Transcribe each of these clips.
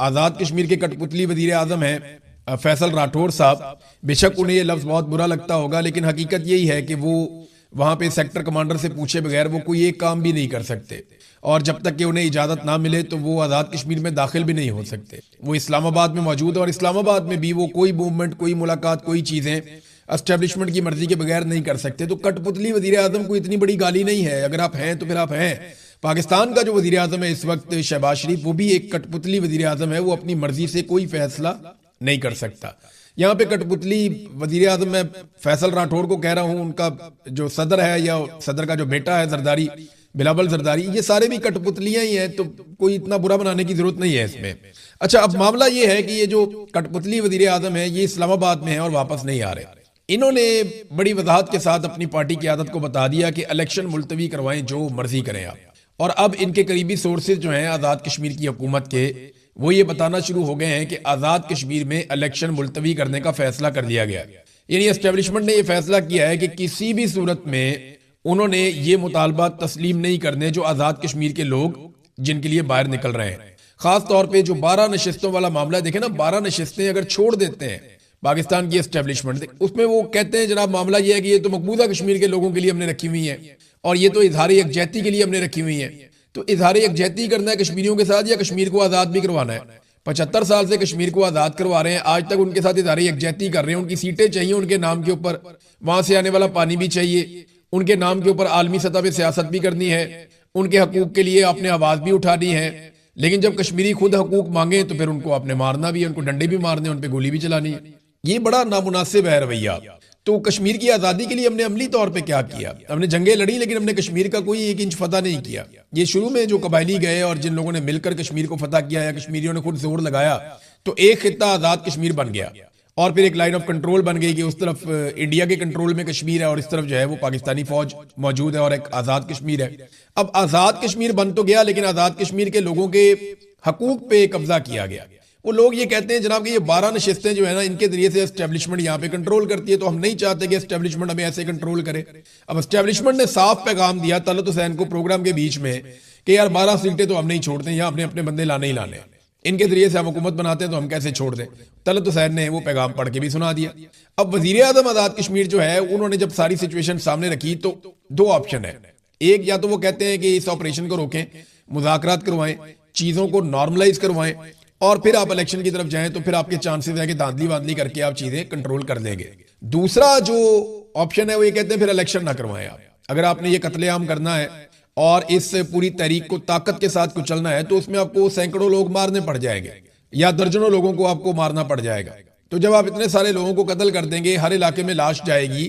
आज़ाद कश्मीर के कठपुतली वजीर आज़म हैं फैसल राठौर साहब। बेशक उन्हें ये लफ्ज़ बहुत बुरा लगता होगा, लेकिन हकीकत यही है कि वो वहाँ पे सेक्टर कमांडर से पूछे बगैर वो कोई एक काम भी नहीं कर सकते, और जब तक कि उन्हें इजाज़त ना मिले तो वो आज़ाद कश्मीर में दाखिल भी नहीं हो सकते। वो इस्लामाबाद में मौजूद है और इस्लामाबाद में भी वो कोई मूवमेंट, कोई मुलाकात, कोई चीज़ें एस्टेब्लिशमेंट की मर्जी के बगैर नहीं कर सकते। तो कठपुतली वजीर आज़म को इतनी बड़ी गाली नहीं है, अगर आप हैं तो फिर आप हैं। पाकिस्तान का जो वजीर आज़म है इस वक्त शहबाज शरीफ, वो भी एक कठपुतली वजीर आज़म है, वो अपनी मर्जी से कोई फैसला नहीं कर सकता। यहाँ पे कठपुतली वजीर आज़म मैं फैसल राठौर को कह रहा हूँ, उनका जो सदर है या सदर का जो बेटा है जरदारी, बिलावल जरदारी, ये सारे भी कठपुतलियां ही हैं, तो कोई इतना बुरा बनाने की जरूरत नहीं है इसमें। अच्छा, अब मामला ये है कि ये जो कठपुतली वजीर आज़म है ये इस्लामाबाद में है और वापस नहीं आ रहे। इन्होंने बड़ी वजाहत के साथ अपनी पार्टी की आदत को बता दिया कि इलेक्शन मुलतवी करवाएं, जो मर्जी करें आप। और अब इनके करीबी सोर्सेज जो हैं आज़ाद कश्मीर की हुकूमत के, वो ये बताना शुरू हो गए हैं कि आज़ाद कश्मीर में इलेक्शन मुलतवी करने का फैसला कर दिया गया। यानी एस्टेब्लिशमेंट ने यह फैसला किया है कि किसी भी सूरत में उन्होंने ये मुतालबा तस्लीम नहीं करने जो आज़ाद कश्मीर के लोग जिनके लिए बाहर निकल रहे हैं। खास तौर पे जो 12 नशिस्तों वाला मामला देखे ना, 12 नशिस्तें अगर छोड़ देते हैं पाकिस्तान की एस्टेब्लिशमेंट, उसमें वो कहते हैं जनाब मामला ये है कि ये तो मकबूजा कश्मीर के लोगों के लिए हमने रखी हुई है और ये तो इजहार यकजहती के लिए हमने रखी हुई है। तो इजहार यकजहती करना है कश्मीरियों के साथ या कश्मीर को आज़ाद भी करवाना है? 75 साल से कश्मीर को आज़ाद करवा रहे हैं, आज तक उनके साथ इजहार यकजहती कर रहे हैं। उनकी सीटें चाहिए उनके नाम के ऊपर, वहां से आने वाला पानी भी चाहिए, उनके नाम के ऊपर आलमी सतह पर सियासत भी करनी है, उनके हकूक के लिए आपने आवाज़ भी उठानी है। लेकिन जब कश्मीरी खुद हकूक मांगे तो फिर उनको आपने मारना भी है, उनको डंडे भी मारने, उन पर गोली भी चलानी है। ये बड़ा नामुनासिब है रवैया। तो कश्मीर की आज़ादी के लिए हमने अमली तौर पे क्या किया? हमने जंगें लड़ी, लेकिन हमने कश्मीर का कोई 1 इंच फतह नहीं किया। ये शुरू में जो कबायली गए और जिन लोगों ने मिलकर कश्मीर को फतह किया या कश्मीरियों ने खुद जोर लगाया, तो एक खित्ता आज़ाद कश्मीर बन गया और फिर एक लाइन ऑफ कंट्रोल बन गई कि उस तरफ इंडिया के कंट्रोल में कश्मीर है और इस तरफ जो है वो पाकिस्तानी फौज मौजूद है और एक आज़ाद कश्मीर है। अब आज़ाद कश्मीर बन तो गया, लेकिन आज़ाद कश्मीर के लोगों के हकूक पे कब्जा किया गया। वो लोग ये कहते हैं जनाब कि ये 12 नशिस्तें जो है ना, इनके जरिए से एस्टेब्लिशमेंट यहाँ पे कंट्रोल करती है, तो हम नहीं चाहते कि एस्टेब्लिशमेंट हमें ऐसे कंट्रोल करे। अब एस्टेब्लिशमेंट ने साफ पैगाम दिया तलत हुसैन को प्रोग्राम के बीच में कि यार 12 सीटें तो हम नहीं छोड़ते, यहाँ अपने अपने बंदे लाने ही लाने, इनके जरिए से हम हुकूमत बनाते हैं तो हम कैसे छोड़ दें। तलत हुसैन ने वो पैगाम पढ़ के भी सुना दिया। अब वजीर आज़म आज़ाद कश्मीर जो है, उन्होंने जब सारी सिचुएशन सामने रखी तो 2 ऑप्शन है। एक, या तो वो कहते हैं कि इस ऑपरेशन को रोकें, मुज़ाकरात करवाएं, चीज़ों को नॉर्मलाइज करवाएं और फिर आप इलेक्शन की तरफ जाएं, तो फिर आपके चांसेस है कि धांधली वांधली करके आप चीजें कंट्रोल कर लेंगे। दूसरा जो ऑप्शन है वो ये कहते हैं फिर इलेक्शन ना करवाएं आप। अगर आपने ये कत्लेआम करना है और इस पूरी तहरीक को ताकत के साथ कुचलना है, तो उसमें आपको सैकड़ों लोग मारने पड़ जाएंगे या दर्जनों लोगों को आपको मारना पड़ जाएगा। तो जब आप इतने सारे लोगों को कत्ल कर देंगे, हर इलाके में लाश जाएगी।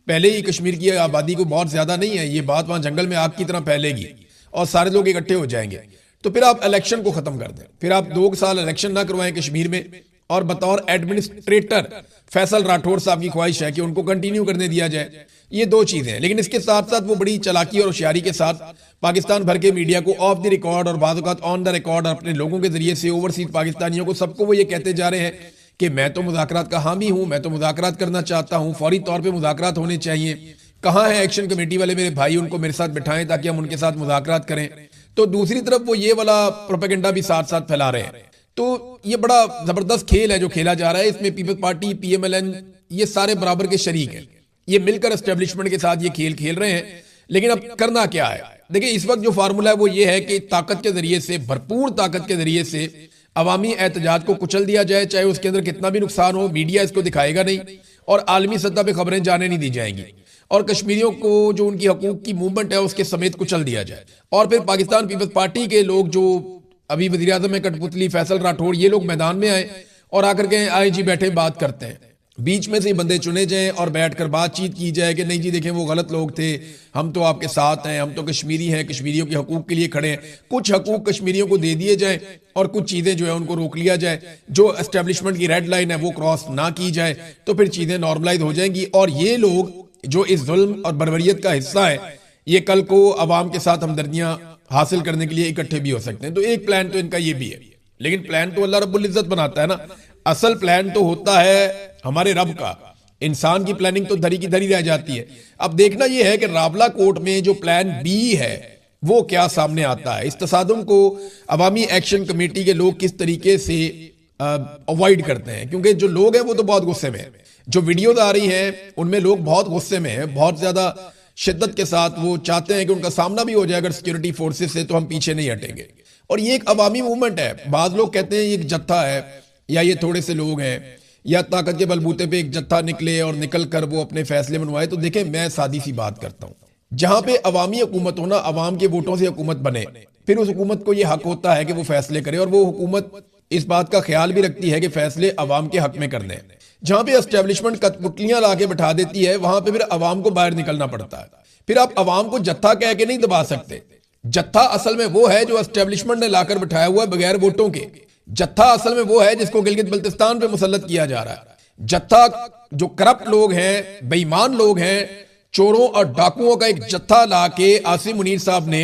पहले ही कश्मीर की आबादी को बहुत ज्यादा नहीं है, ये बात वहां जंगल में आग की तरह फैलेगी और सारे लोग इकट्ठे हो जाएंगे। तो फिर आप इलेक्शन को खत्म कर दें, फिर आप 2 साल इलेक्शन ना करवाएं कश्मीर में, और बतौर एडमिनिस्ट्रेटर फैसल राठौर साहब की ख्वाहिश है कि उनको कंटिन्यू करने दिया जाए। ये 2 चीजें हैं। लेकिन इसके साथ साथ वो बड़ी चालाकी और होशियारी के साथ पाकिस्तान भर के मीडिया को ऑफ द रिकॉर्ड और बाद औक़ात ऑन द रिकॉर्ड अपने लोगों के जरिए से ओवरसीज पाकिस्तानियों को सबको वो ये कहते जा रहे हैं कि मैं तो मुज़ाकरात का हामी हूं, मैं तो मुज़ाकरात करना चाहता हूं, फौरी तौर पर मुज़ाकरात होने चाहिए। कहाँ है एक्शन कमेटी वाले मेरे भाई, उनको मेरे साथ बिठाएं ताकि हम उनके साथ मुज़ाकरात करें। तो दूसरी तरफ वो ये वाला प्रोपेगेंडा भी साथ साथ फैला रहे हैं। तो ये बड़ा जबरदस्त खेल है जो खेला जा रहा है। इसमें पीपल्स पार्टी, PMLN, ये सारे बराबर के शरीक हैं, ये मिलकर एस्टेब्लिशमेंट के साथ ये खेल खेल रहे हैं। लेकिन अब करना क्या है? देखिए, इस वक्त जो फार्मूला है वो ये है कि ताकत के जरिए से, भरपूर ताकत के जरिए से अवामी एहतजाज को कुचल दिया जाए, चाहे उसके अंदर कितना भी नुकसान हो। मीडिया इसको दिखाएगा नहीं और आलमी सतह पे खबरें जाने नहीं दी जाएंगी, और कश्मीरियों को जो उनकी हकूक की मूवमेंट है उसके समेत कुचल दिया जाए। और फिर पाकिस्तान पीपल्स पार्टी के लोग जो अभी वज़ीर आज़म में कठपुतली फैसल राठौर, ये लोग मैदान में आए और आकर के आए जी बैठे बात करते हैं। बीच में से बंदे चुने जाएं और बैठकर बातचीत की जाए कि नहीं जी देखें वो गलत लोग थे, हम तो आपके साथ हैं, हम तो कश्मीरी हैं, कश्मीरियों के हकूक के लिए खड़े हैं। कुछ हकूक कश्मीरियों को दे दिए जाए और कुछ चीजें जो है उनको रोक लिया जाए, जो एस्टेब्लिशमेंट की रेड लाइन है वो क्रॉस ना की जाए, तो फिर चीजें नॉर्मलाइज हो जाएंगी। और ये लोग जो इस जुल्म और बर्बरियत का हिस्सा है, ये कल को अवाम के साथ हमदर्दियां हासिल करने के लिए इकट्ठे भी हो सकते हैं। तो एक प्लान तो इनका ये भी है, लेकिन प्लान तो अल्लाह रब्बुल इज्जत बनाता है ना। असल प्लान तो होता है हमारे रब का, इंसान की प्लानिंग तो धरी की धरी रह जाती है। अब देखना यह है कि रावला कोर्ट में जो प्लान बी है वो क्या सामने आता है, इस तसादुम को अवामी एक्शन कमेटी के लोग किस तरीके से अवॉइड करते हैं। क्योंकि जो लोग हैं वो तो बहुत गुस्से में हैं, जो वीडियोज आ रही हैं उनमें लोग बहुत गुस्से में हैं, बहुत ज्यादा शिद्दत के साथ वो चाहते हैं कि उनका सामना भी हो जाए अगर सिक्योरिटी फोर्सेस से, तो हम पीछे नहीं हटेंगे। और ये एक अवामी मूवमेंट है। बाज लोग कहते हैं ये एक जत्था है या ये थोड़े से लोग हैं या ताकत के बलबूते पे एक जत्था निकले और निकल कर वो अपने फैसले मनवाए। तो देखें, मैं सादी सी बात करता हूं, जहां पे अवामी हुकूमत हो ना, अवाम के वोटों से हुकूमत बने, फिर उस हुकूमत को यह हक होता है कि वो फैसले करे, और वो हुकूमत इस बात का ख्याल भी रखती है कि फैसले अवाम के हक में करने हैं। जहां पे एस्टेब्लिशमेंट कठपुतलियां ला के बैठा देती है, वहां पे फिर अवाम को बाहर निकलना पड़ता है। फिर आप अवाम को जत्था कह के नहीं दबा सकते। जत्था असल में वो है जो एस्टेब्लिशमेंट ने लाकर बिठाया हुआ है बगैर वोटों के। जत्था असल में वो है जिसको गिलगित बल्तिस्तान पे मुसल्लत किया जा रहा है। जत्था जो करप्ट लोग हैं, बेईमान लोग हैं, चोरों और डाकुओं का एक जत्था लाके आसिम मुनीर साहब ने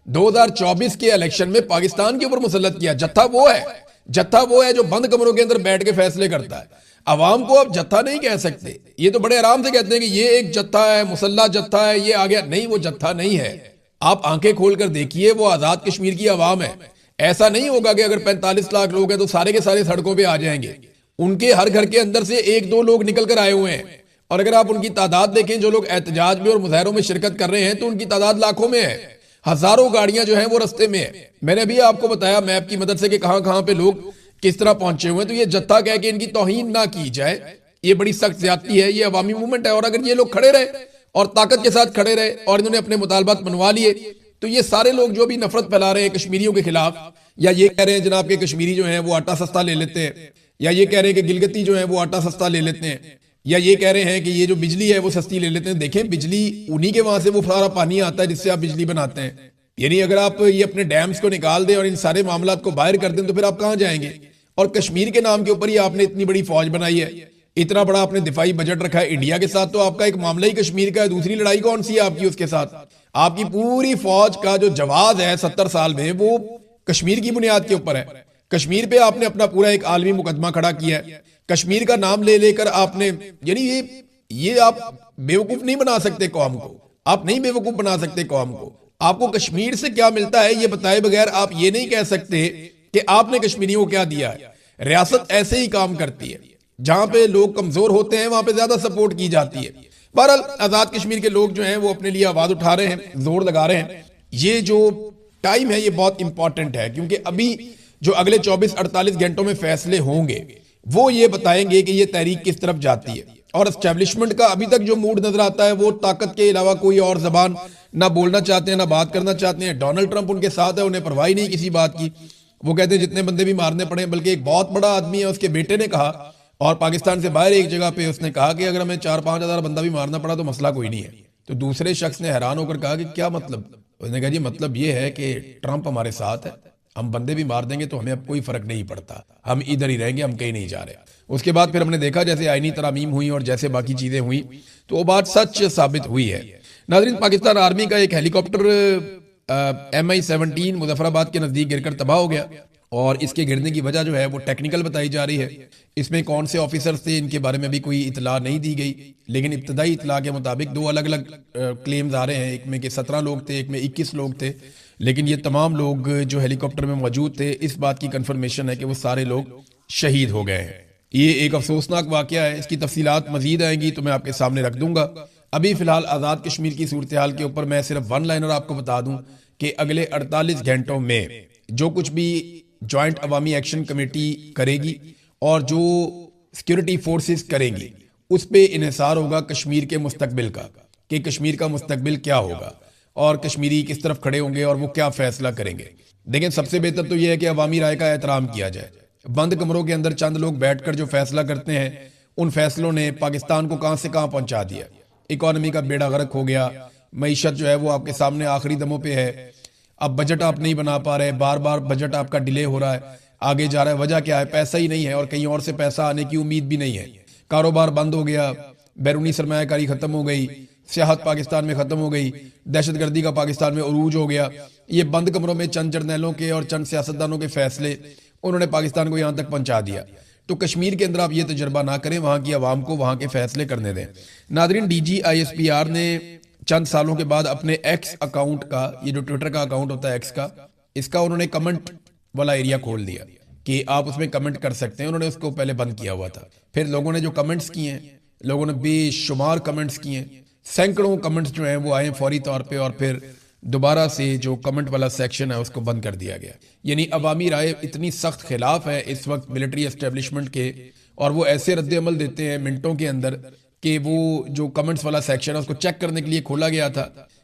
2024 के इलेक्शन में पाकिस्तान के ऊपर मुसल्लत किया। जत्था वो है, जत्था वो है जो बंद कमरों के अंदर बैठ के फैसले करता है। अवाम को आप जत्था नहीं कह सकते। ये तो बड़े आराम से कहते हैं कि ये एक जत्था है, मुसल्ला जत्था है, ये आ गया। नहीं, वो जत्था नहीं है। आप आंखें खोलकर देखिए, वो आजाद कश्मीर की आवाम है। ऐसा नहीं होगा कि अगर 45 लाख लोग हैं तो सारे के सारे सड़कों पे आ जाएंगे। उनके हर घर के अंदर से एक दो लोग निकल कर आए हुए हैं। और अगर आप उनकी तादाद देखें, जो लोग एहतजाज में और मुजाहरों में शिरकत कर रहे हैं, तो उनकी तादाद लाखों में है। हजारों गाड़ियां जो हैं वो रस्ते में है। मैंने अभी आपको बताया मैप की मदद से कि कहां कहां पे लोग किस तरह पहुंचे हुए हैं। तो ये जत्था कह के इनकी तौहीन ना की जाए, ये बड़ी सख्त ज्यादती है। ये अवामी मूवमेंट है, और अगर ये लोग खड़े रहे और ताकत के साथ खड़े रहे और इन्होंने अपने मुतालबात मनवा लिए, तो ये सारे लोग जो भी नफरत फैला रहे हैं कश्मीरियों के खिलाफ, या ये कह रहे हैं जनाब के कश्मीरी जो हैं वो आटा सस्ता ले लेते हैं, या ये कह रहे हैं कि गिलगिती जो है वो आटा सस्ता ले लेते हैं, या ये कह रहे हैं कि ये जो बिजली है वो सस्ती ले लेते हैं। देखें, बिजली उन्हीं के वहां से वो सारा पानी आता है जिससे आप बिजली बनाते हैं। यानी अगर आप ये अपने डैम्स को निकाल दें और इन सारे मामलात को बाहर कर दें, तो फिर आप कहां जाएंगे। और कश्मीर के नाम के ऊपर ही आपने इतनी बड़ी फौज बनाई है, इतना बड़ा आपने दिफाई बजट रखा है इंडिया के साथ, तो आपका एक मामला ही कश्मीर का है। दूसरी लड़ाई कौन सी है आपकी उसके साथ? आपकी पूरी फौज का जो जवाब है 70 साल में, वो कश्मीर की बुनियाद के ऊपर है। कश्मीर पे आपने अपना पूरा एक आलमी मुकदमा खड़ा किया है। कश्मीर का नाम ले लेकर आपने, यानी ये आप बेवकूफ नहीं बना सकते कौम को, आप नहीं बेवकूफ बना सकते कौम को। आपको कश्मीर से क्या मिलता है ये बताए बगैर आप ये नहीं कह सकते कि आपने कश्मीरियों को क्या दिया है। रियासत ऐसे ही काम करती है, जहां पे लोग कमजोर होते हैं वहां पे ज्यादा सपोर्ट की जाती है। बहरहाल आजाद कश्मीर के लोग जो हैं वो अपने लिए आवाज उठा रहे हैं, जोर लगा रहे हैं। ये जो टाइम है ये बहुत इंपॉर्टेंट है, क्योंकि अभी जो अगले 24-48 घंटों में फैसले होंगे वो ये बताएंगे कि ये तहरीक किस तरफ जाती है। और एस्टेब्लिशमेंट का अभी तक जो मूड नजर आता है वो ताकत के अलावा कोई और जबान ना बोलना चाहते हैं ना बात करना चाहते हैं। डोनाल्ड ट्रंप उनके साथ है, उन्हें परवाही नहीं किसी बात की। वो कहते हैं जितने बंदे भी मारने पड़े, बल्कि एक बहुत बड़ा आदमी है उसके बेटे ने कहा, और पाकिस्तान से बाहर एक जगह पे उसने कहा कि अगर हमें 4-5 हजार बंदा भी मारना पड़ा तो मसला कोई नहीं है। तो दूसरे शख्स ने हैरान होकर कहा कि क्या मतलब? उसने कहा जी मतलब ये है कि ट्रंप हमारे साथ है, हम बंदे भी मार देंगे तो हमें अब कोई फर्क नहीं पड़ता, हम इधर ही रहेंगे, हम कहीं नहीं जा रहे। उसके बाद फिर हमने देखा जैसे आईनी तरामीम हुई और जैसे बाकी चीजें हुई, तो वो बात सच साबित हुई है। नाज़रीन, पाकिस्तान आर्मी का एक हेलीकॉप्टर MI-17 मुजफ्फराबाद के नजदीक गिरकर तबाह हो गया, और इसके गिरने की वजह जो है वो टेक्निकल बताई जा रही है। इसमें कौन से ऑफिसर्स थे इनके बारे में भी कोई इतला नहीं दी गई, लेकिन इब्तदाई इतला के मुताबिक 2 अलग अलग क्लेम्स आ रहे हैं। एक में कि 17 लोग थे, एक में 21 लोग थे, लेकिन ये तमाम लोग जो हेलीकॉप्टर में मौजूद थे, इस बात की कंफर्मेशन है कि वो सारे लोग शहीद हो गए हैं। ये एक अफसोसनाक वाकया है, इसकी तफसीलात मजीद आएंगी तो मैं आपके सामने रख दूंगा। अभी फिलहाल आज़ाद कश्मीर की सूरत हाल के ऊपर मैं सिर्फ वन लाइनर आपको बता दूं कि अगले 48 घंटों में जो कुछ भी ज्वाइंट अवामी एक्शन कमेटी करेगी और जो सिक्योरिटी फोर्सेस करेंगी, उस पे इन्हिसार होगा कश्मीर के मुस्तकबिल का, कि कश्मीर का मुस्तकबिल क्या होगा और कश्मीरी किस तरफ खड़े होंगे और वो क्या फैसला करेंगे। देखिए, सबसे बेहतर तो यह है कि अवामी राय का एहतराम किया जाए। बंद कमरों के अंदर चंद लोग बैठकर जो फैसला करते हैं, उन फैसलों ने पाकिस्तान को कहां से कहां पहुंचा दिया। इकोनॉमी का बेड़ा गर्क हो गया, मईशत जो है वो आपके सामने आखिरी दमों पे है। अब बजट आप नहीं बना पा रहे, बार बार बजट आपका डिले हो रहा है, आगे जा रहा है। वजह क्या है? पैसा ही नहीं है और कहीं और से पैसा आने की उम्मीद भी नहीं है। कारोबार बंद हो गया, बैरूनी सरमायाकारी खत्म हो गई, सियाहत पाकिस्तान में खत्म हो गई, दहशतगर्दी का पाकिस्तान में उरूज हो गया। ये बंद कमरों में चंद जर्नैलों के और चंद सियासतदानों के फैसले उन्होंने पाकिस्तान को यहाँ तक पहुंचा दिया। तो कश्मीर के अंदर आप ये तजर्बा ना करें, वहां की आवाम को वहां के फैसले करने दें। नादरीन, DG ISPR ने चंद सालों के बाद अपने एक्स अकाउंट का, ये जो ट्विटर का अकाउंट होता है एक्स का, इसका उन्होंने कमेंट वाला एरिया खोल दिया कि आप उसमें कमेंट कर सकते हैं। उन्होंने उसको पहले बंद किया हुआ था। फिर लोगों ने जो कमेंट्स किए हैं, लोगों ने बेशुमार कमेंट्स किए हैं, सैकड़ों कमेंट्स जो हैं वो आए फौरी तौर पे, और फिर दोबारा से जो कमेंट वाला सेक्शन है उसको बंद कर दिया गया। यानी अवामी राय इतनी सख्त खिलाफ है इस वक्त मिलिट्री एस्टेब्लिशमेंट के, और वो ऐसे रद्द अमल देते हैं मिनटों के अंदर कि वो जो कमेंट्स वाला सेक्शन है उसको चेक करने के लिए खोला गया था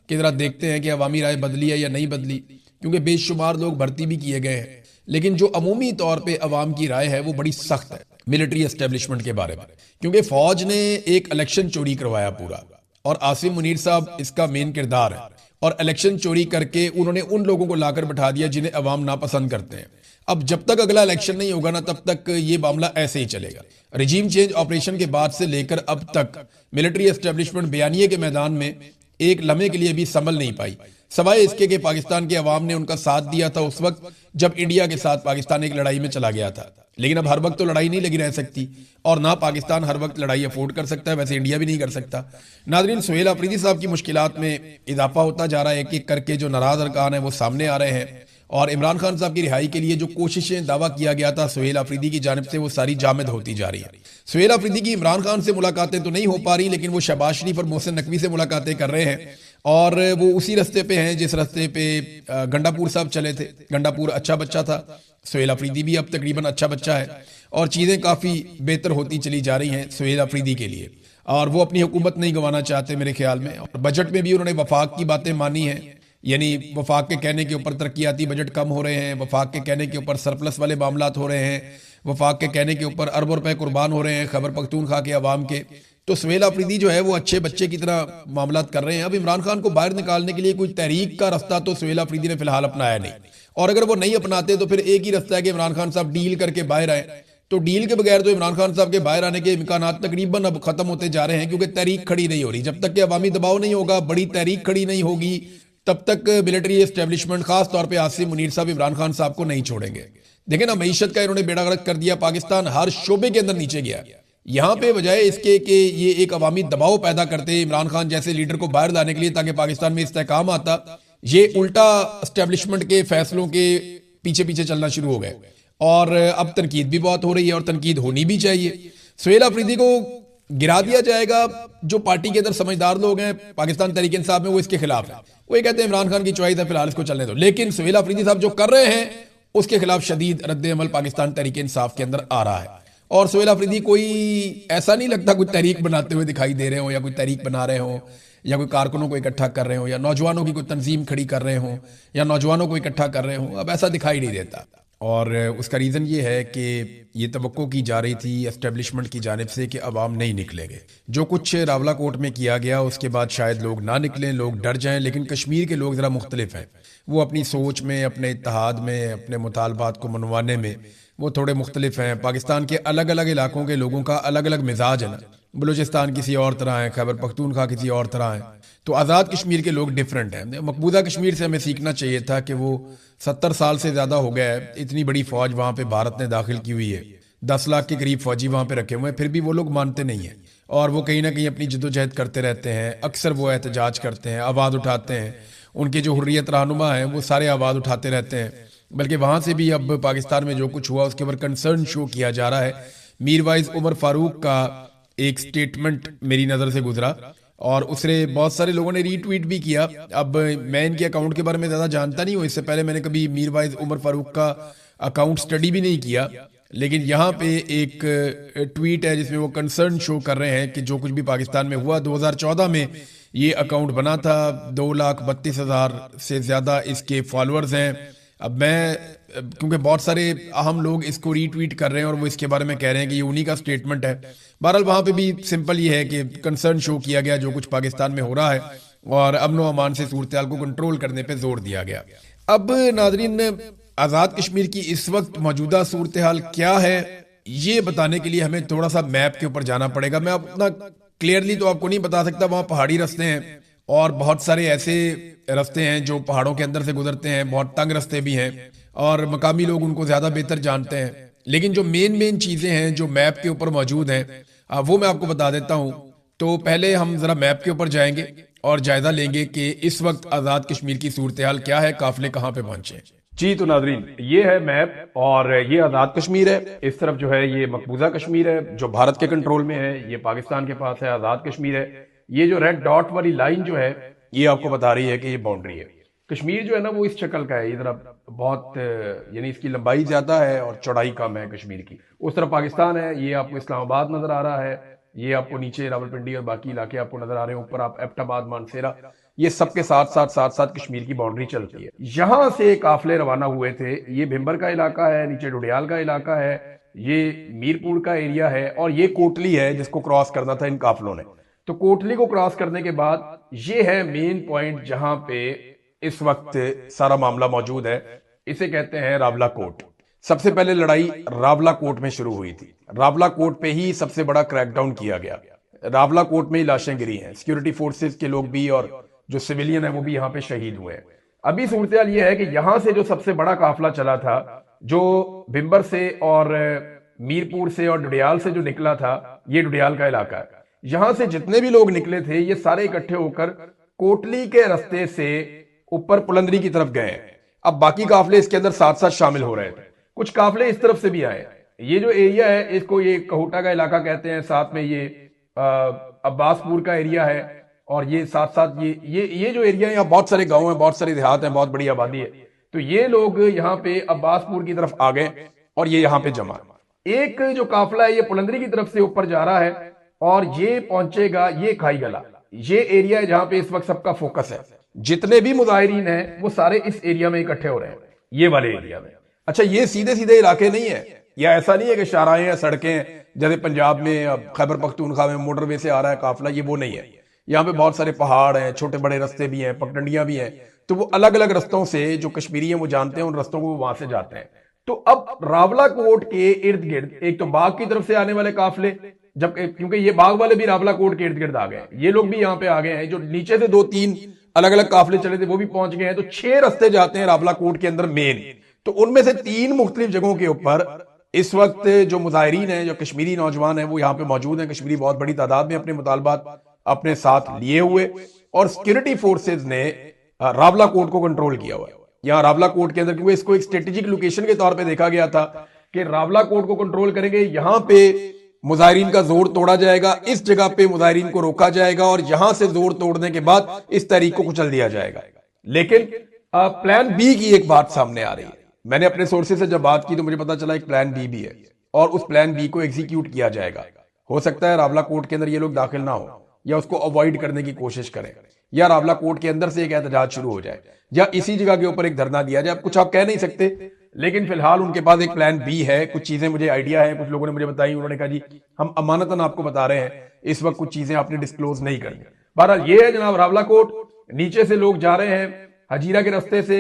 कि ज़रा देखते हैं कि अवामी राय बदली है या नहीं बदली, क्योंकि बेशुमार लोग भर्ती भी किए गए हैं। लेकिन जो अमूमी तौर पे अवाम की राय है वो बड़ी सख्त है मिलिट्री एस्टेब्लिशमेंट के बारे में, क्योंकि फौज ने एक इलेक्शन चोरी करवाया पूरा, और आसिम मुनीर साहब इसका मेन किरदार है। और इलेक्शन चोरी करके उन्होंने उन लोगों को लाकर बैठा दिया जिन्हें अवाम नापसंद करते हैं। अब जब तक अगला इलेक्शन नहीं होगा ना, तब तक ये मामला ऐसे ही चलेगा। रिजीम चेंज ऑपरेशन के बाद से लेकर अब तक मिलिट्री एस्टेब्लिशमेंट बयानिए के मैदान में एक लम्हे के लिए भी संभल नहीं पाई, सवाए इसके कि पाकिस्तान के अवाम ने उनका साथ दिया था उस वक्त जब इंडिया के साथ पाकिस्तान एक लड़ाई में चला गया था। लेकिन अब हर वक्त तो लड़ाई नहीं लगी रह सकती, और ना पाकिस्तान हर वक्त लड़ाई अफोर्ड कर सकता है, वैसे इंडिया भी नहीं कर सकता। नाज़रीन, सुहेल अफरीदी साहब की मुश्किलात में इजाफा होता जा रहा है, एक एक करके जो नाराज अरकान है वो सामने आ रहे हैं, और इमरान खान साहब की रिहाई के लिए जो कोशिशें दावा किया गया था सुहेल अफरीदी की जानिब से, वो सारी जामिद होती जा रही है। सुहेल अफरीदी की इमरान खान से मुलाकातें तो नहीं हो पा रही, लेकिन वो शहबाज शरीफ और मोहसिन नकवी से मुलाकातें कर रहे हैं, और वो उसी रास्ते पे हैं जिस रास्ते पे गंडापुर साहब चले थे। गंडापुर अच्छा बच्चा था, सुहेल अफरीदी भी अब तकरीबन अच्छा बच्चा है, और चीज़ें काफ़ी बेहतर होती चली जा रही हैं सुहेल अफरीदी के लिए, और वो अपनी हुकूमत नहीं गंवाना चाहते मेरे ख्याल में। और बजट में भी उन्होंने वफाक की बातें मानी हैं, यानी वफाक के कहने के ऊपर तरक्याती बजट कम हो रहे हैं, वफाक के कहने के ऊपर सरप्लस वाले मामलात हो रहे हैं, वफाक के कहने के ऊपर अरबों रुपए कुर्बान हो रहे हैं खैबर पख्तूनख्वा के अवाम के। तो सुहेल अफरीदी जो है वो अच्छे बच्चे की तरह मामलात कर रहे हैं। अब इमरान खान को बाहर निकालने के लिए कोई तहरीक का रास्ता तो सुहेल अफरीदी ने फिलहाल अपनाया नहीं, और अगर वो नहीं अपनाते तो फिर एक ही रास्ता है कि इमरान खान साहब डील करके बाहर आए। तो डील के बगैर तो इमरान खान साहब के बाहर आने के इम्कान तकरीबन अब खत्म होते जा रहे हैं, क्योंकि तहरीक खड़ी नहीं हो रही। जब तक कि अवामी दबाव नहीं होगा, बड़ी तहरीक खड़ी नहीं होगी, तब तक मिलिट्री एस्टेब्लिशमेंट, खास तौर पे आसिम मुनीर साहब इमरान खान साहब को नहीं छोड़ेंगे। देखें ना, मईशत का इन्होंने बेड़ा गर्क कर दिया, पाकिस्तान हर शोबे के अंदर नीचे गया। यहाँ पे बजाय इसके कि ये एक अवामी दबाव पैदा करते इमरान खान जैसे लीडर को बाहर लाने के लिए ताकि पाकिस्तान में इस्तेहकाम आता, ये उल्टा एस्टेब्लिशमेंट के फैसलों के पीछे पीछे चलना शुरू हो गए। और अब तनकीद भी बहुत हो रही है, और तनकीद होनी भी चाहिए। सुहेल अफरीदी को गिरा दिया जाएगा। जो पार्टी के अंदर समझदार लोग हैं पाकिस्तान तहरीक इंसाफ में, वो इसके खिलाफ है। वो ये कहते हैं इमरान खान की चॉइस है, फिलहाल इसको चलने दो। लेकिन सुहेल अफरीदी साहब जो कर रहे हैं उसके खिलाफ शदीद रद्द अमल पाकिस्तान तहरीक इंसाफ के अंदर आ रहा है। और सुहेल अफरीदी कोई ऐसा नहीं लगता कोई तहरीक बनाते हुए दिखाई दे रहे हो, या कोई तहरीक बना रहे हो, या कोई कारकुनों को इकट्ठा कर रहे हो, या नौजवानों की कोई तंजीम खड़ी कर रहे हो, या नौजवानों को इकट्ठा कर रहे हो। अब ऐसा दिखाई नहीं देता, और उसका रीज़न ये है कि ये तवक्को की जा रही थी एस्टेब्लिशमेंट की जानिब से कि अवाम नहीं निकलेंगे। जो कुछ रावलाकोट में किया गया उसके बाद शायद लोग ना निकलें, लोग डर जाएं, लेकिन कश्मीर के लोग ज़रा मुख्तलिफ हैं। वो अपनी सोच में, अपने इत्तेहाद में, अपने मुतालबात को मनवाने में वो थोड़े मुख्तलिफ हैं। पाकिस्तान के अलग अलग इलाकों के लोगों का अलग अलग मिजाज है ना। बलूचिस्तान किसी और तरह है, खैबर पख्तूनख्वा किसी और तरह है, तो आज़ाद कश्मीर के लोग डिफरेंट हैं। मकबूजा कश्मीर से हमें सीखना चाहिए था कि वो 70 साल से ज़्यादा हो गया है, इतनी बड़ी फौज वहाँ पे भारत ने दाखिल की हुई है, 10 लाख के करीब फौजी वहाँ पे रखे हुए हैं, फिर भी वो लोग मानते नहीं हैं, और वो कहीं ना कहीं अपनी जद्दोजहद करते रहते हैं। अक्सर वो एहतजाज करते हैं, आवाज़ उठाते हैं। उनके जो हुर्रियत रहनुमा हैं वो सारे आवाज़ उठाते रहते हैं। बल्कि वहाँ से भी अब पाकिस्तान में जो कुछ हुआ उसके ऊपर कंसर्न शो किया जा रहा है। मीरवाइज उमर फारूक का एक स्टेटमेंट मेरी नज़र से गुजरा, और उससे बहुत सारे लोगों ने रीट्वीट भी किया। अब मैं इनके अकाउंट के बारे में ज़्यादा जानता नहीं हूँ, इससे पहले मैंने कभी मीरवाइज उमर फारूक का अकाउंट स्टडी भी नहीं किया, लेकिन यहाँ पे एक ट्वीट है जिसमें वो कंसर्न शो कर रहे हैं कि जो कुछ भी पाकिस्तान में हुआ, 2014 में ये अकाउंट बना था, 2,32,000 से ज़्यादा इसके फॉलोअर्स हैं। अब मैं, क्योंकि बहुत सारे अहम लोग इसको रीट्वीट कर रहे हैं और वो इसके बारे में कह रहे हैं कि ये उन्हीं का स्टेटमेंट है। बहरहाल वहाँ पे भी सिंपल ये है कि कंसर्न शो किया गया जो कुछ पाकिस्तान में हो रहा है, और अमन व अमान से सूरत हाल को कंट्रोल करने पे जोर दिया गया। अब नाजरीन, आज़ाद कश्मीर की इस वक्त मौजूदा सूरत हाल क्या है, ये बताने के लिए हमें थोड़ा सा मैप के ऊपर जाना पड़ेगा। मैं अपना क्लियरली तो आपको नहीं बता सकता, वहाँ पहाड़ी रास्ते हैं और बहुत सारे ऐसे रास्ते हैं जो पहाड़ों के अंदर से गुजरते हैं, बहुत तंग रास्ते भी हैं, और मकामी लोग उनको ज़्यादा बेहतर जानते हैं। लेकिन जो मेन चीज़ें हैं जो मैप के ऊपर मौजूद हैं, वो मैं आपको बता देता हूँ। तो पहले हम ज़रा मैप के ऊपर जाएंगे और जायजा लेंगे कि इस वक्त आज़ाद कश्मीर की सूरत हाल क्या है, काफिले कहाँ पे पहुंचे। जी तो नाजरीन, ये है मैप और ये आज़ाद कश्मीर है। इस तरफ जो है ये मकबूजा कश्मीर है जो भारत के कंट्रोल में है, ये पाकिस्तान के पास है, आज़ाद कश्मीर है। ये जो रेड डॉट वाली लाइन जो है ये आपको बता रही है कि ये बाउंड्री है। कश्मीर जो है ना वो इस शक्ल का है, इधर बहुत यानी इसकी लंबाई ज्यादा है और चौड़ाई कम है कश्मीर की। उस तरफ पाकिस्तान है, ये आपको इस्लामाबाद नजर आ रहा है, ये आपको नीचे रावलपिंडी और बाकी इलाके आपको नजर आ रहे हैं, ऊपर आप एबटाबाद मानसेरा, ये सबके साथ साथ कश्मीर की बाउंड्री चलती है। यहां से काफिले रवाना हुए थे, ये भिम्बर का इलाका है, नीचे डुडियाल का इलाका है, ये मीरपुर का एरिया है और ये कोटली है जिसको क्रॉस करना था इन काफिलों ने। तो कोटली को क्रॉस करने के बाद ये है मेन पॉइंट जहां पे इस वक्त सारा मामला मौजूद है, इसे कहते हैं रावला कोट। सबसे पहले लड़ाई रावला कोट में शुरू हुई थी, रावला कोट पे ही सबसे बड़ा क्रैकडाउन किया गया। रावला कोट में ही लाशें गिरी हैं, सिक्योरिटी फोर्सेस के लोग भी और जो सिविलियन है वो भी यहाँ पे शहीद हुए हैं। अभी सूरत ये है कि यहां से जो सबसे बड़ा काफिला चला था, जो भिम्बर से और मीरपुर से और डुडियाल से जो निकला था, ये डुडियाल का इलाका है, यहां से जितने भी लोग निकले थे ये सारे इकट्ठे होकर कोटली के रास्ते से ऊपर पुलंदरी की तरफ गए। अब बाकी काफिले इसके अंदर साथ साथ शामिल हो रहे थे, कुछ काफिले इस तरफ से भी आए। ये जो एरिया है इसको ये कहोटा का इलाका कहते हैं, साथ में ये अब्बासपुर का एरिया है और ये साथ साथ ये जो एरिया है, यहाँ बहुत सारे गांव हैं, बहुत सारे देहात हैं, बहुत बड़ी आबादी है। तो ये लोग यहाँ पे अब्बासपुर की तरफ आ गए और ये यहाँ पे जमा। एक जो काफिला है ये पुलंदरी की तरफ से ऊपर जा रहा है और ये पहुंचेगा ये खाई गला, ये एरिया है जहां पे इस वक्त सबका फोकस है। जितने भी मुजाहिरीन हैं वो सारे इस एरिया में इकट्ठे हो रहे हैं, ये वाले एरिया में। अच्छा, ये सीधे सीधे इलाके नहीं है, या ऐसा नहीं है कि शाहराहें हैं, सड़कें हैं, जैसे पंजाब में खैबर पख्तूनख्वा में मोटरवे से आ रहा है काफिला, ये वो नहीं है। यहाँ पे बहुत सारे पहाड़ हैं, छोटे बड़े रास्ते भी हैं, पगडंडियां भी हैं, तो वो अलग अलग रस्तों से जो कश्मीरी हैं वो जानते हैं, उन रस्तों को वो वहां से जाते हैं। तो अब रावला कोट के इर्द गिर्द एक तो बाग की तरफ से आने वाले काफिले, जब क्योंकि ये बाग वाले भी रावला कोट के इर्द गिर्द आ गए, ये लोग भी यहाँ पे आ गए हैं, जो नीचे से 2-3 अलग अलग काफिले चले थे वो भी पहुंच गए हैं। तो 6 रास्ते जाते हैं रावला कोट के अंदर मेन, तो उनमें से 3 मुख्तलिफ जगहों के ऊपर इस वक्त जो मुजाहिरीन हैं, जो कश्मीरी नौजवान हैं, वो यहाँ पे मौजूद हैं। कश्मीरी बहुत बड़ी तादाद में अपने मुतालबात अपने साथ लिए हुए और सिक्योरिटी फोर्सेज ने रावला कोट को कंट्रोल किया हुआ है। यहाँ रावला कोट के अंदर, क्योंकि इसको एक स्ट्रेटेजिक लोकेशन के तौर पे देखा गया था कि रावला कोट को कंट्रोल करेंगे, यहाँ पे मुजाहिरीन का जोर तोड़ा जाएगा, इस जगह पे मुजाहिरीन को रोका जाएगा और यहां से जोर तोड़ने के बाद इस तहरीक को कुचल दिया जाएगा। लेकिन प्लान बी की एक बात सामने आ रही है। मैंने अपने सोर्सेज से जब बात की तो मुझे पता चला एक प्लान बी भी है और उस प्लान बी को एग्जीक्यूट किया जाएगा। हो सकता है रावला कोट के अंदर ये लोग दाखिल ना हो, या उसको अवॉइड करने की कोशिश करें, या रावला कोट के अंदर से एक एहतजाज शुरू हो जाए, या इसी जगह के ऊपर एक धरना दिया जाए। कुछ आप कह नहीं सकते, लेकिन फिलहाल उनके पास एक प्लान बी है। कुछ चीजें मुझे आइडिया है, कुछ लोगों ने मुझे बताई, उन्होंने कहा जी हम अमानतन आपको बता रहे हैं, इस वक्त कुछ चीजें आपने डिस्क्लोज नहीं करनी। बहरहाल ये है जनाब रावला कोट। नीचे से लोग जा रहे हैं हजीरा के रास्ते से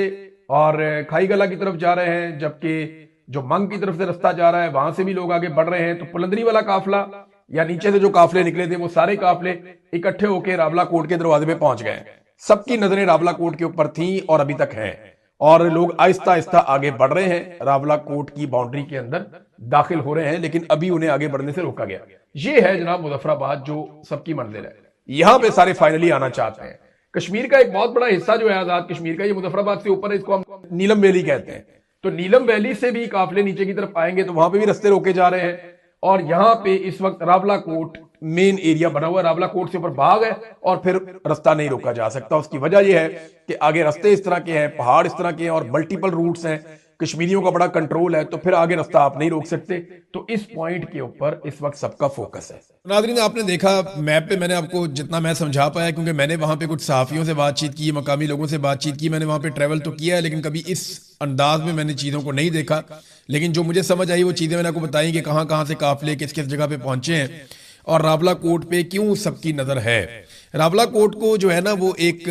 और खाई गला की तरफ जा रहे हैं, जबकि जो मंग की तरफ से रास्ता जा रहा है वहां से भी लोग आगे बढ़ रहे हैं। तो पुलंदरी वाला काफिला या नीचे से जो काफिले निकले थे वो सारे काफिले इकट्ठे होकर रावला कोट के दरवाजे पे पहुंच गए। सबकी नजरें रावला कोट के ऊपर थी और अभी तक हैं, और लोग आहिस्ता आहिस्ता आगे बढ़ रहे हैं, रावला कोट की बाउंड्री के अंदर दाखिल हो रहे हैं, लेकिन अभी उन्हें आगे बढ़ने से रोका गया। ये है जनाब मुजफ्फराबाद जो सबकी मंजिल है, यहां पे सारे फाइनली आना चाहते हैं। कश्मीर का एक बहुत बड़ा हिस्सा जो है आजाद कश्मीर का, ये मुजफ्फराबाद से ऊपर है, इसको हम नीलम वैली कहते हैं। तो नीलम वैली से भी काफिले नीचे की तरफ आएंगे तो वहां पे भी रास्ते रोके जा रहे हैं, और यहां पे इस वक्त रावला कोट मेन एरिया बना हुआ है। रावला कोट से ऊपर बाग है और फिर रास्ता नहीं रोका जा सकता। उसकी वजह यह है कि आगे रास्ते इस तरह के हैं, पहाड़ इस तरह के हैं और मल्टीपल रूट्स हैं, कश्मीरियों का बड़ा कंट्रोल है, तो फिर आगे रास्ता आप नहीं रोक सकते। तो इस पॉइंट के ऊपर इस वक्त सबका फोकस है। नाज़रीन, आपने देखा मैप पे मैंने आपको जितना मैं समझा पाया, क्योंकि मैंने वहां पे कुछ सहाफियों से बातचीत की, मकामी लोगों से बातचीत की, मैंने वहां पे ट्रैवल तो किया है, लेकिन कभी इस अंदाज में मैंने चीज़ों को नहीं देखा। लेकिन जो मुझे समझ आई वो चीज़ें मैंने आपको बताई कि कहाँ कहाँ से काफिले किस किस जगह पे पहुंचे हैं और रावला कोट पे क्यों सबकी नज़र है। रावला कोट को जो है ना वो एक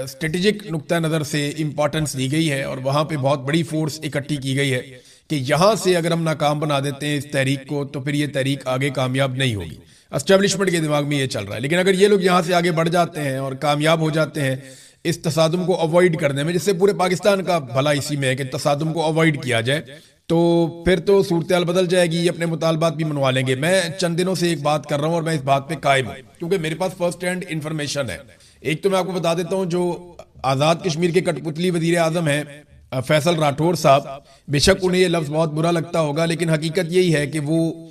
स्ट्रेटेजिक नुक्ता नज़र से इंपॉर्टेंस दी गई है और वहाँ पे बहुत बड़ी फोर्स इकट्ठी की गई है कि यहाँ से अगर हम नाकाम बना देते हैं इस तहरीक को तो फिर ये तहरीक आगे कामयाब नहीं होगी। एस्टेब्लिशमेंट के दिमाग में ये चल रहा है। लेकिन अगर ये लोग यहाँ से आगे बढ़ जाते हैं और कामयाब हो जाते हैं इस तसादुम को अवॉइड करने में, जिससे पूरे पाकिस्तान का भला इसी में है कि तसादुम को अवॉइड किया जाए, तो फिर तो सूरत बदल जाएगी, अपने मुतालबात भी मनवा लेंगे। मैं चंद दिनों से एक बात कर रहा हूं और मैं इस बात पे कायम हूं, क्योंकि मेरे पास फर्स्ट हैंड इंफॉर्मेशन है। एक तो मैं आपको बता देता हूं, जो आज़ाद कश्मीर के कठपुतली वजीर आजम हैं फैसल राठौर साहब, बेशक उन्हें ये लफ्ज़ बहुत बुरा लगता होगा, लेकिन हकीकत यही है कि वो